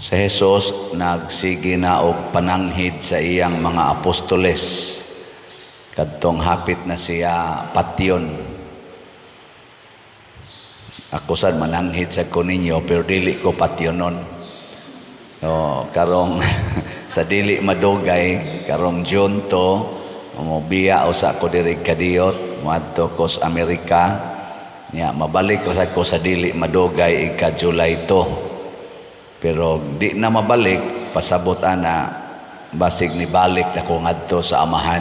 Sa Hesus nagsige na og pananghid sa iyang mga apostoles kadtong hapit na siya patyon. Ako sad mananghid sa ko ninyo pero dili ko patyonon. Karong sa dili madugay karong June to mobiya usa ko diri kadiyot moadto ko sa Amerika. Nya mabalik ko sa dili madugay ika July to. Pero di na mabalik, pasabot ana, basig ni balik na ko ngadto sa amahan.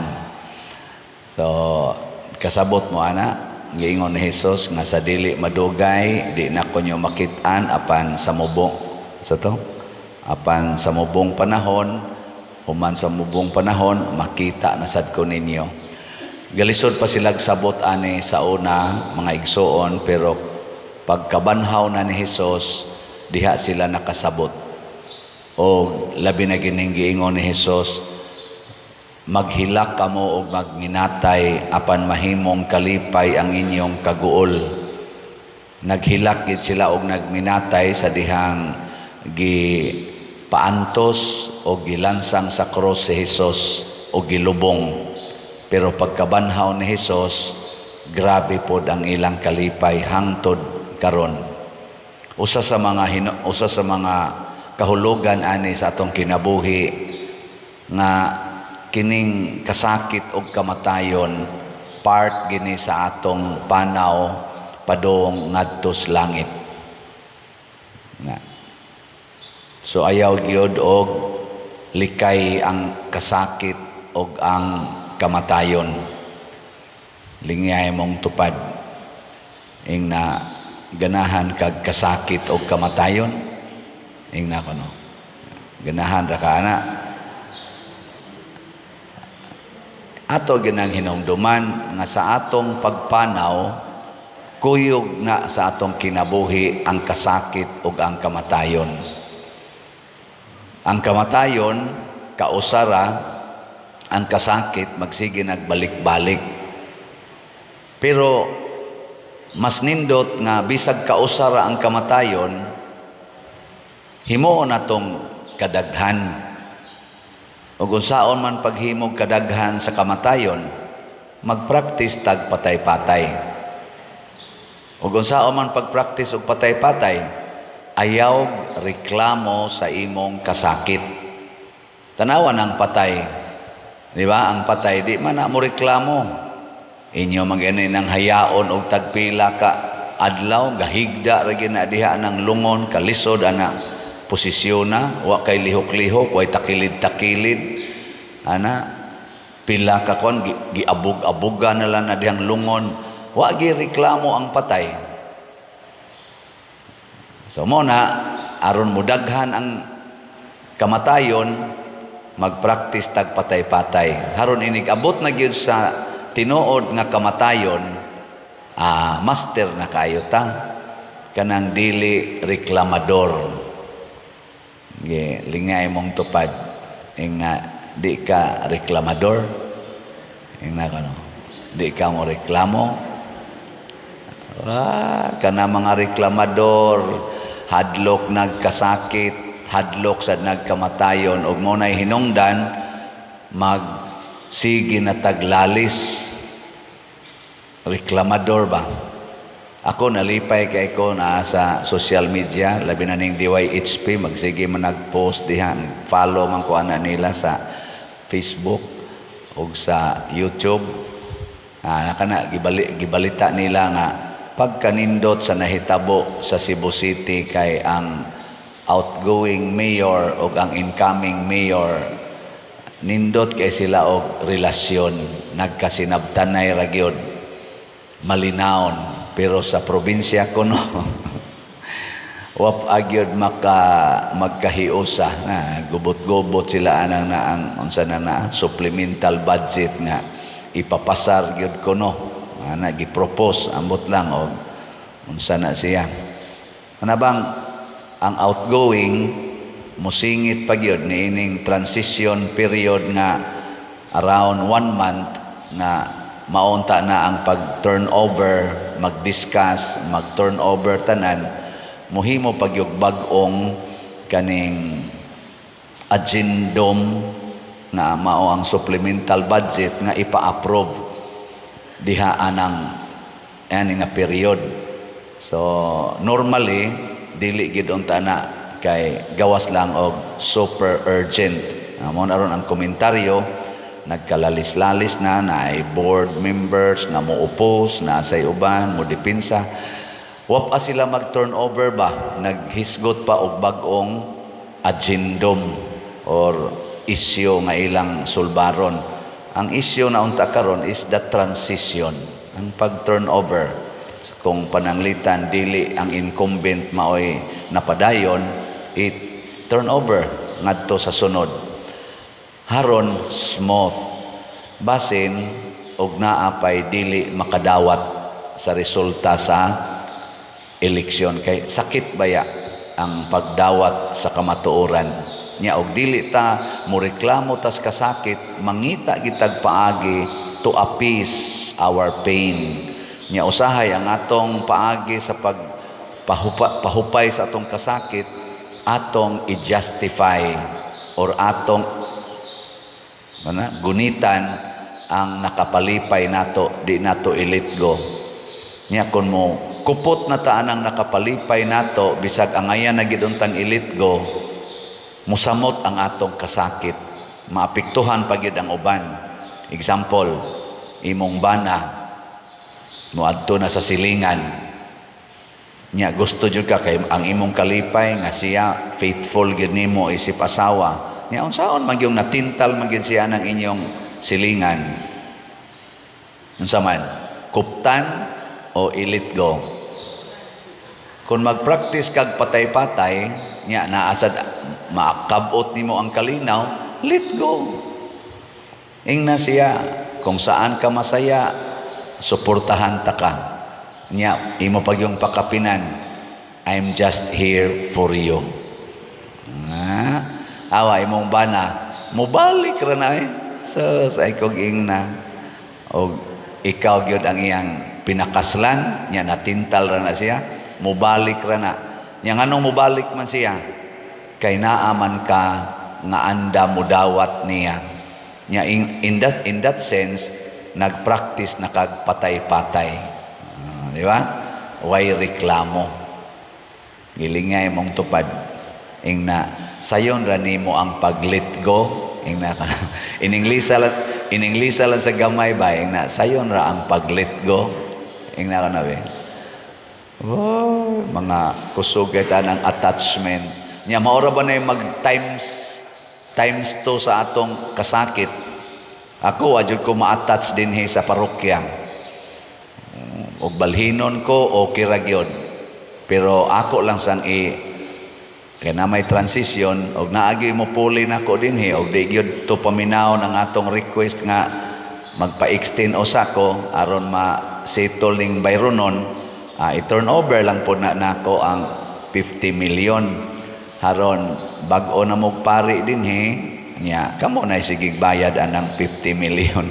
So, kasabot mo ana, giingon ni Jesus nga sa dili madugay, di na ko nyo makitaan apan sa mubong, apan sa mubong panahon, human sa mubong panahon, makita na sad ko ninyo. Galisod pa silag sabot ani sa una, mga igsoon, pero pagkabanhaw na ni Jesus, diha sila nakasabot. O labi na gining giingon ni Jesus, maghilak kamo og magminatay apan mahimong kalipay ang inyong kaguol. Naghilak gid sila og nagminatay sa dihang gipaantos o gilansang sa cross si Jesus o gilubong. Pero pagkabanhaw ni Jesus, grabe pod ang ilang kalipay hangtod karon. Usa sa mga kahulugan ani sa atong kinabuhi nga kining kasakit og kamatayon part gini sa atong panaw padong ngadto sa langit. So ayaw gyud og likay ang kasakit og ang kamatayon. Lingay mong tupad ing na ganahan kag kasakit o kamatayon ingna ko no ganahan ra ka ana ato ginang hinumduman nga sa atong pagpanaw kuyog na sa atong kinabuhi ang kasakit ug ang kamatayon. Ang kamatayon kausara, ang kasakit magsige nagbalik-balik. Pero mas nindot nga bisag kausara ang kamatayon, himuon natong kadaghan. O kung saon man paghimog kadaghan sa kamatayon, magpraktis tag patay-patay. O kung saon man pagpraktis og patay-patay, ayaw reklamo sa imong kasakit. Tanawan ang patay. Di ba? Ang patay, di man na mo reklamo. Inyo magani nang hayaon og tagpila ka adlaw gahigda ra gina diha nang lungon kalisod ana posisyona wa kay lihok-lihok way takilid-takilid ana pila ka kon giabog-abogan na lang na dihang lungon wa gi reklamo ang patay. So mo na aron mudaghan ang kamatayon magpraktis tag patay-patay haron inig abot na gyud sa tinuod nga kamatayon, master na kayo ta, kanang dili reklamador. Lingay mong tupad, nga di ka reklamador, di ka mo reklamo. Kana mga reklamador, hadlok nagkasakit, hadlok sa nagkamatayon, ug mo na'y hinungdan, sige na taglalis reklamador ba. Ako nalipay kay ko na sa social media labi na ning DYHP magsige man nagpost diha follow man ko ana nila sa Facebook ug sa YouTube. Nakana gibalita nila nga pagkanindot sa nahitabo sa Cebu City kay ang outgoing mayor ug ang incoming mayor nindot kay sila og relasyon nagkasinabtanay ra gyud malinawon pero sa probinsya ko no wap agyod magkahiusa na gubot-gubot sila anang na ang unsa na supplemental budget nga ipapasar gyud ko no ana gi-propose ambot lang og unsa na siya ana bang ang outgoing musingit pa gyud niining transition period nga around 1 month nga maunta na ang pag-turnover, mag-discuss, mag-turnover tanan, muhimo pagyug bag-ong kaning agendum nga mao ang supplemental budget nga ipa-approve diha anang ani nga period. So normally dili gid unta na kay gawas lang og super urgent. Amo na ron ang komentaryo, nagkalalis-lalis na ay board members na mo oppose, na say uban mo depensa. Wa pa sila mag-turnover ba, naghisgot pa og bag-ong agendum or issue nga ilang sulbaron. Ang issue na unta karon is the transition, ang pag-turnover. Kung pananglitan dili ang incumbent maoy napadayon, it turnover ngadto sa sunod. Haron smooth basin og naa pay dili makadawat sa resulta sa eleksyon kay sakit baya ang pagdawat sa kamatuoran nya og dili ta mo reklamo tas kasakit mangita gitag paagi to appease our pain nya usahay ang atong paagi sa pahupay sa atong kasakit atong i-justify or atong gunitan ang nakapalipay nato di nato i-let go nya kun mo kupot na taan ang nakapalipay nato bisag angayan na gid untang i-let go musamot ang atong kasakit maapektuhan pagid ang uban. Example, imong bana moadto na sa silingan nya gusto jud ka kay ang imong kalipay nga siya faithful gid nimo isip asawa nya unsaon man gyud natintal man gyud siya ng inyong silingan unsa man kuptan o i-let go. Kung mag-practice kag patay-patay nya naasad makabot nimo ang kalinaw, let go. Ingna siya kung saan ka masaya, suportahan ta ka. Nya imo pag yung pakapinan, I'm just here for you. Awa imong bana, mubalik ra na sa ikog ingna. O ikaw gyud ang iyang pinakaslan nya natintal ra na siya mubalik ra na nya nganong mubalik man siya kay naaman ka nga anda mo dawat niya nya in that sense nagpractice na kag patay-patay di ba way reklamo gilingay mong tupad ingna sayon ra nimo ang pag-let go ingna ininglisa lang sa gamay ba ingna sayon ra ang pag-let go ingna ka na be mga kusugay ng attachment nya maura ba na yung mag times 2 sa atong kasakit ako adjud ko ma-attach din sa parokya og balhinon ko okay ra gyud pero ako lang sang kaya na may transition og naagi mo puli na ko din og di gyud to paminaw ng atong request nga magpa-extend usako aron ma-settle ning bayronon i-turn over lang po na nako ang 50 million haron bag-o na mo pari din nya kamo na sigig bayad anang 50 million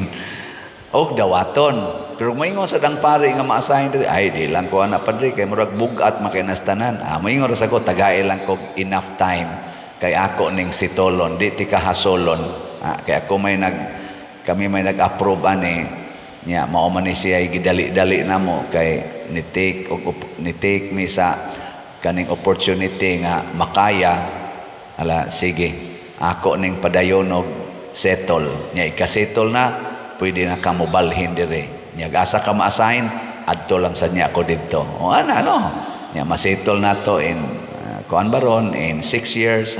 og dawaton pero moingon sa dang pari nga ma-assign diri ay di lang ko ana padri kay murag bugat makinastanan moingon ra sa ko tagay lang ko enough time kay ako ning sitolon di ti kahasolon kay ako kami may nag-approve ani nya mao man ni siya gidali-dali namo kay ni take me sa kaning opportunity nga makaya ala sige ako ning padayonog settle nya ika-settle na pwede na ka mobalhin dire nya asa ka ma-assign adto lang sa niya ako didto o ana no nya ma-settle nato in kuan baron in 6 years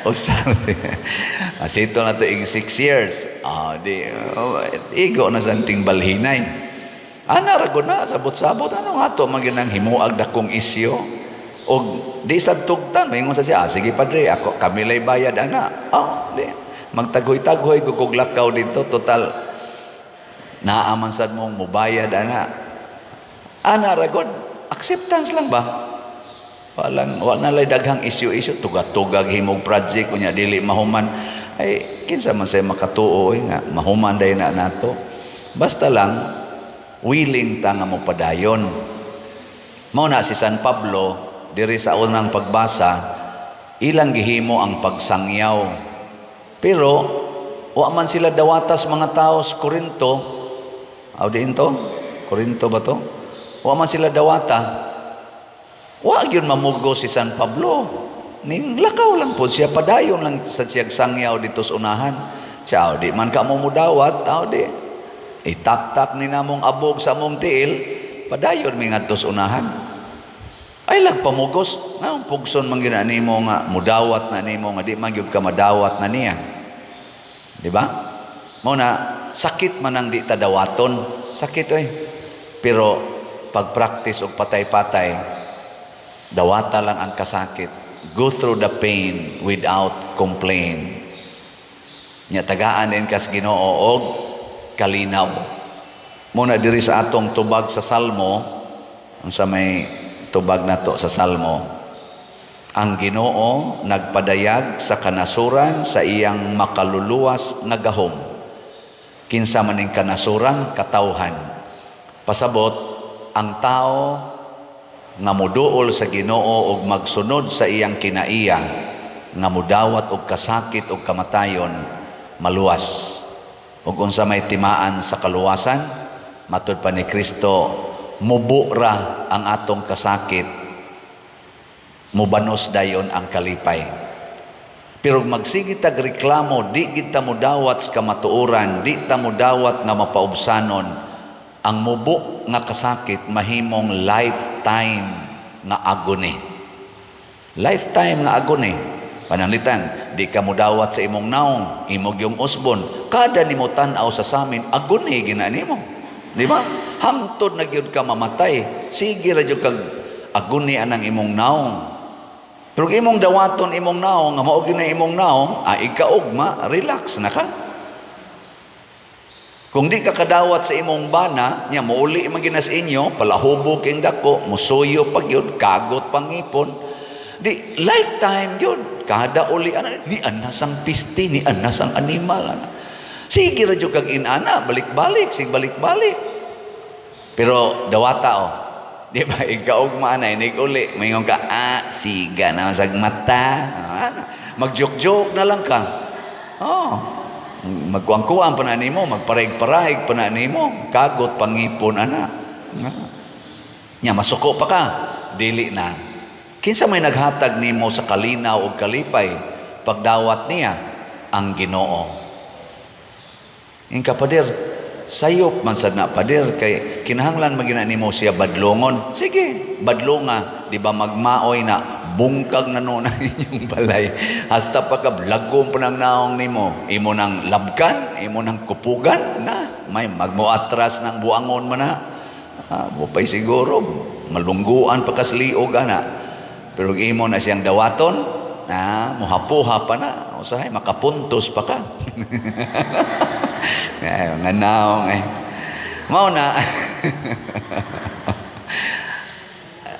o sorry ma-settle nato in 6 years igo na santing balhinay ana ra gud na sabot-sabot ano nga to maginang himuag dakong isyo og di sad tugtan maingon sa siya sige padre ako kami lay bayad ana di magtagoy-tagoy kog lakaw dito total naaman sad mong mobayad ana ra gud acceptance lang ba wala lay daghang isyu tuga-tugag himog project kunya dili mahuman ay kinsa man say makatuo nga mahuman day na nato basta lang willing ta nga mo padayon. Mao na si San Pablo diri sa unang pagbasa Ilang gihimo ang pagsangyaw. Pero, wa man sila dawatas mga tao sa Korinto. Aw diin to? Korinto ba to? Wa man sila dawata. Wa gyud mamugo si San Pablo. Ning lakaw lang po siya, padayon lang sa siyag sangyaw dito sa unahan. Siya, di man ka mo mudawat, di. Itak-tak ni namong abog sa mong tiil, padayon mi ngadto sa unahan. Ay pamugos, pugson man gina nimo nga mudawat na nimo nga di man gyud ka madawat na niya. Di ba? Mao na sakit man ang di ta dawaton, sakit Pero pag practice og patay-patay, dawata lang ang kasakit. Go through the pain without complain. Nya tagaan din kas Ginoo og kalinaw. Muna diri sa atong tubag sa Salmo, unsa may tubag nato sa Salmo, ang Ginoo nagpadayag sa kanasuran sa iyang makaluluwas nga gahom. Kinsa man ning kanasuran, katawhan. Pasabot ang tao nga moduol sa Ginoo ug magsunod sa iyang kinaiya, nga mudawat og kasakit ug kamatayon, maluwas. Ug unsa may timaan sa kaluwasan, matud pa ni Kristo, mubura ang atong kasakit, mubanos dayon ang kalipay. Pero magsige tag reklamo, di kita mudawat sa kamatuoran, di ta mudawat nga mapaubsanon, ang mubo nga kasakit mahimong lifetime nga agony. Lifetime nga agony. Pananglitan, di ka mudawat sa imong naong, imong yung usbon, kada nimo tan-aw sa samin, agony gina nimo. Di ba? Hangtod na gyud ka mamatay, sige ra gyud kag agony anang imong naong. Pero imong dawaton imong naong, nga mao gyud na imong naong, ikaugma, relax na ka. Kung di ka kadawat sa imong bana, nya mauli man ginas inyo, palahubog king dako, musuyo pag yun, kagot pangipon. Di lifetime yun. Kada uli di anasang pisti, ni anasang animal. Sige ra jud kag inana, balik-balik, sig balik-balik. Pero dawata di ba ikaugma na inig uli, mayingon ka, siga na sa mata. Mag-joke-joke na lang ka. Magkuang-kuang pa na nimo, magparahig-parahig pa na nimo, kagot pangipon ana. Nya masuko pa ka, dili na. Kinsa may naghatag nimo sa kalinaw ug kalipay, pagdawat niya ang Ginoo. Ingka pader, sayop man sad na pader kay kinahanglan magina nimo siya badlongon. Sige, badlonga, di ba magmaoy na bungkag na no na inyong balay. Hasta pagkablagom pa ng naong nimo, imo nang labkan, imo nang kupugan na, may magmuatras ng buangon man na. Bupay siguro, malungguan pa kasliog ana. Pero imo na siyang dawaton, muhapuha pa na, usahay makapuntos pa ka. Nga naong mao na.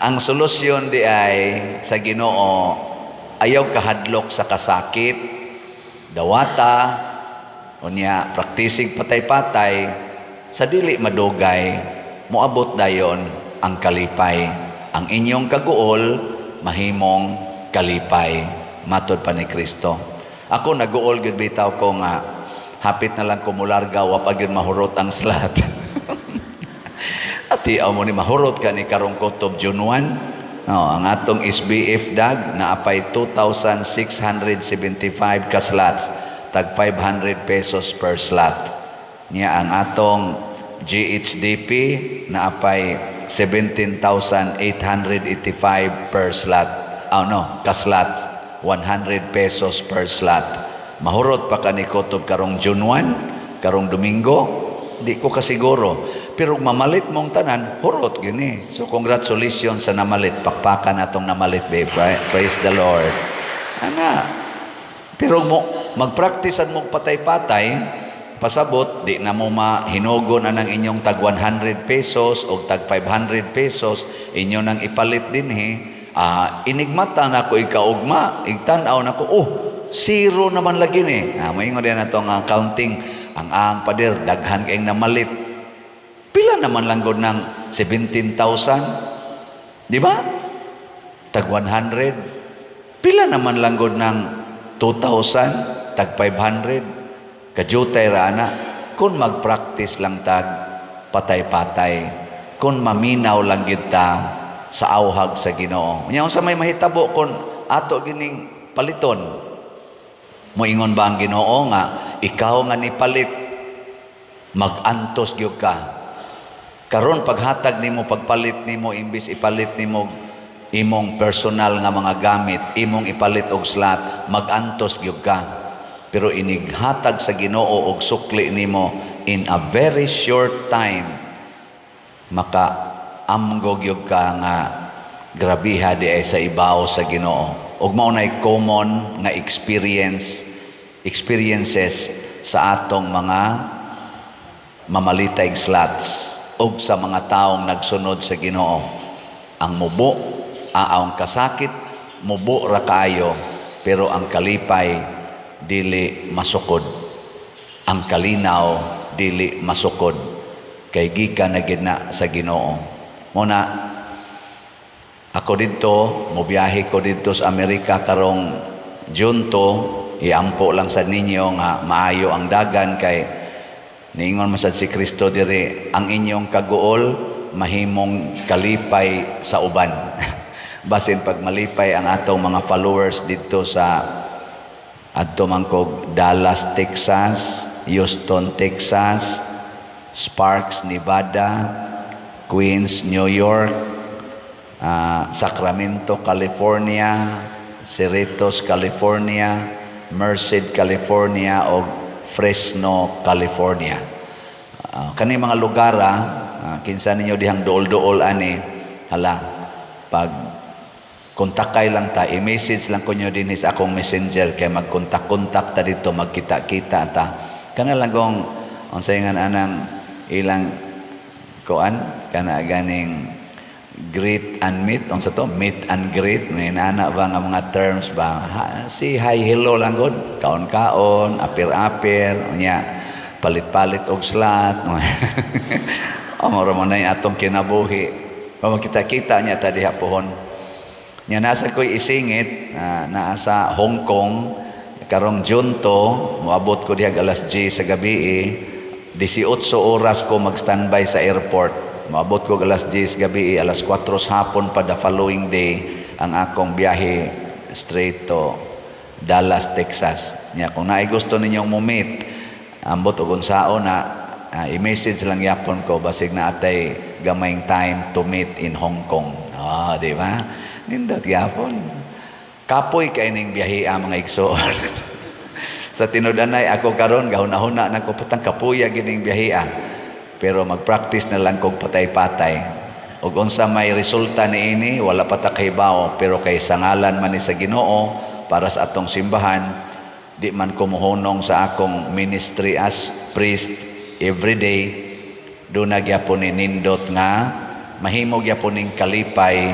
Ang solusyon di ay sa Ginoo, ayaw kahadlok sa kasakit, dawata, unya praktisig patay-patay, sa dili madugay, moabot dayon ang kalipay. Ang inyong kaguol, mahimong kalipay. Matod pa ni Kristo. Ako naguol gud bitaw ko nga, hapit na lang ko mularga, wa pa gyud mahurot ang slat. Ati mo ni mahurot ka ni karong kutob June 1. Ang atong SBF dag na apay 2,675 ka slots, tag 500 pesos per slot. Nya ang atong GHDP na apay 17,885 per slot. Ka slot, 100 pesos per slot. Mahurot pa ka ni kutob karong June 1, karong Domingo, di ko kasiguro. Pero mamalit mong tanan, hurot gini. So congratulations sa namalit. Pakpakan atong namalit, babe. Praise the Lord. Pero magpraktisan mong patay-patay, pasabot, di na mo mahinugon na ng inyong tag 100 pesos o tag 500 pesos, inyo nang ipalit din inigmata na ko ikaugma, igtanaw na ko, zero naman lagi ni. Mayingon din na itong accounting, ang pader, daghan kayong namalit. Pila naman lang gud ng 17,000? Di ba? Tag 100. Pila naman lang gud ng 2,000 tag 500 kajutay ra ana kun mag-practice lang tag patay-patay, kun maminaw lang gid ta sa awhag sa Ginoo. Nya unsa may mahitabo kun ato gining paliton? Moingon ba ang Ginoo nga ikaw nga ni palit mag-antos gyud ka? Karon paghatag nimo, pagpalit nimo, imbis ipalit nimo imong personal nga mga gamit, imong ipalit og slot, mag-antos gyud ka. Pero inighatag sa Ginoo og sukli nimo in a very short time, maka-amgo gyud ka nga grabiha di ay sa ibaw sa Ginoo. Ug mao nay common nga experiences sa atong mga mamalitay slots ug sa mga taong nagsunod sa Ginoo. Ang mubo, ang kasakit, mubo ra kaayo, pero ang kalipay dili masukod. Ang kalinaw dili masukod. Kay gikan na gid na sa Ginoo. Muna ako dito, mobiyahe ko dito sa Amerika karong June 2, iampo lang sa ninyo nga maayo ang dagan kay niingon masad si Kristo diri, ang inyong kaguol mahimong kalipay sa uban. Basin pag malipay ang atong mga followers dito sa adto mangkog Dallas, Texas, Houston, Texas, Sparks, Nevada, Queens, New York, Sacramento, California, Cerritos, California, Merced, California o Fresno, California. Kani mga lugar kinsa ninyo dihang dool-dool ani, hala, pag kontakay lang ta, i-message lang ko nyo din sa akong messenger kay magkontak-kontak ta dito, magkita-kita ta. Kana lang kung sayangan anang ilang kuan, kana ganing greet and meet, unsa to? Meet and greet, may nana ba nga mga terms ba? Si hi, hello lang gud, kaon-kaon, apir-apir, unya palit-palit og slot. Moro mo na yung atong kinabuhi. Pamagkita-kita niya ta diha pohon. Nya nasa ko'y isingit, nasa Hong Kong, karong June 2, moabot ko diha alas 10 sa gabi, 18 oras ko mag-standby sa airport. Moabot ko alas 10 gabi, alas 4 hapon pa the following day, ang akong biyahe straight to Dallas, Texas. Nya kung naay gusto ninyong mo-meet, ambot og unsao na i-message lang yapon ko basig na atay gamayng time to meet in Hong Kong. Di ba? Nindot yapon. Kapoy kay ning biyahe mga igsoon. Sa tinud-anay ako karon gahuna-huna na ko patang kapuya gining biyahe. Pero mag-practice na lang kog patay-patay. Ug unsa may resulta niini wala pa ta kahibaw, pero kay sangalan man ni sa Ginoo para sa atong simbahan, di man ko mohunong sa akong ministry as priest every day, do na gyapon ni nindot nga mahimo gyapon ning kalipay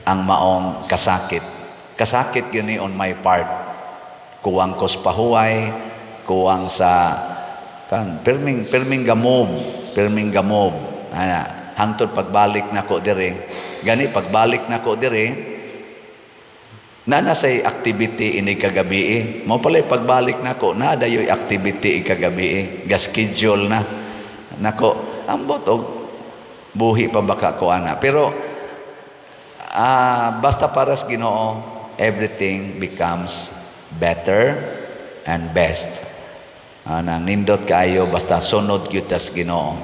ang maong kasakit. Kasakit yun on my part. Kuwang kos pahuway, kuwang sa perming gamob. Hangtod pagbalik nako dire. Gani pagbalik nako dire, na say activity ini kagabi. Mo pala pagbalik nako na dayoy activity kagabi. Ga-schedule na. Nako ambot og buhi pa baka ko ana. Pero basta para sa Ginoo, everything becomes better and best. Nang nindot kayo basta sunod gyud tas Ginoo.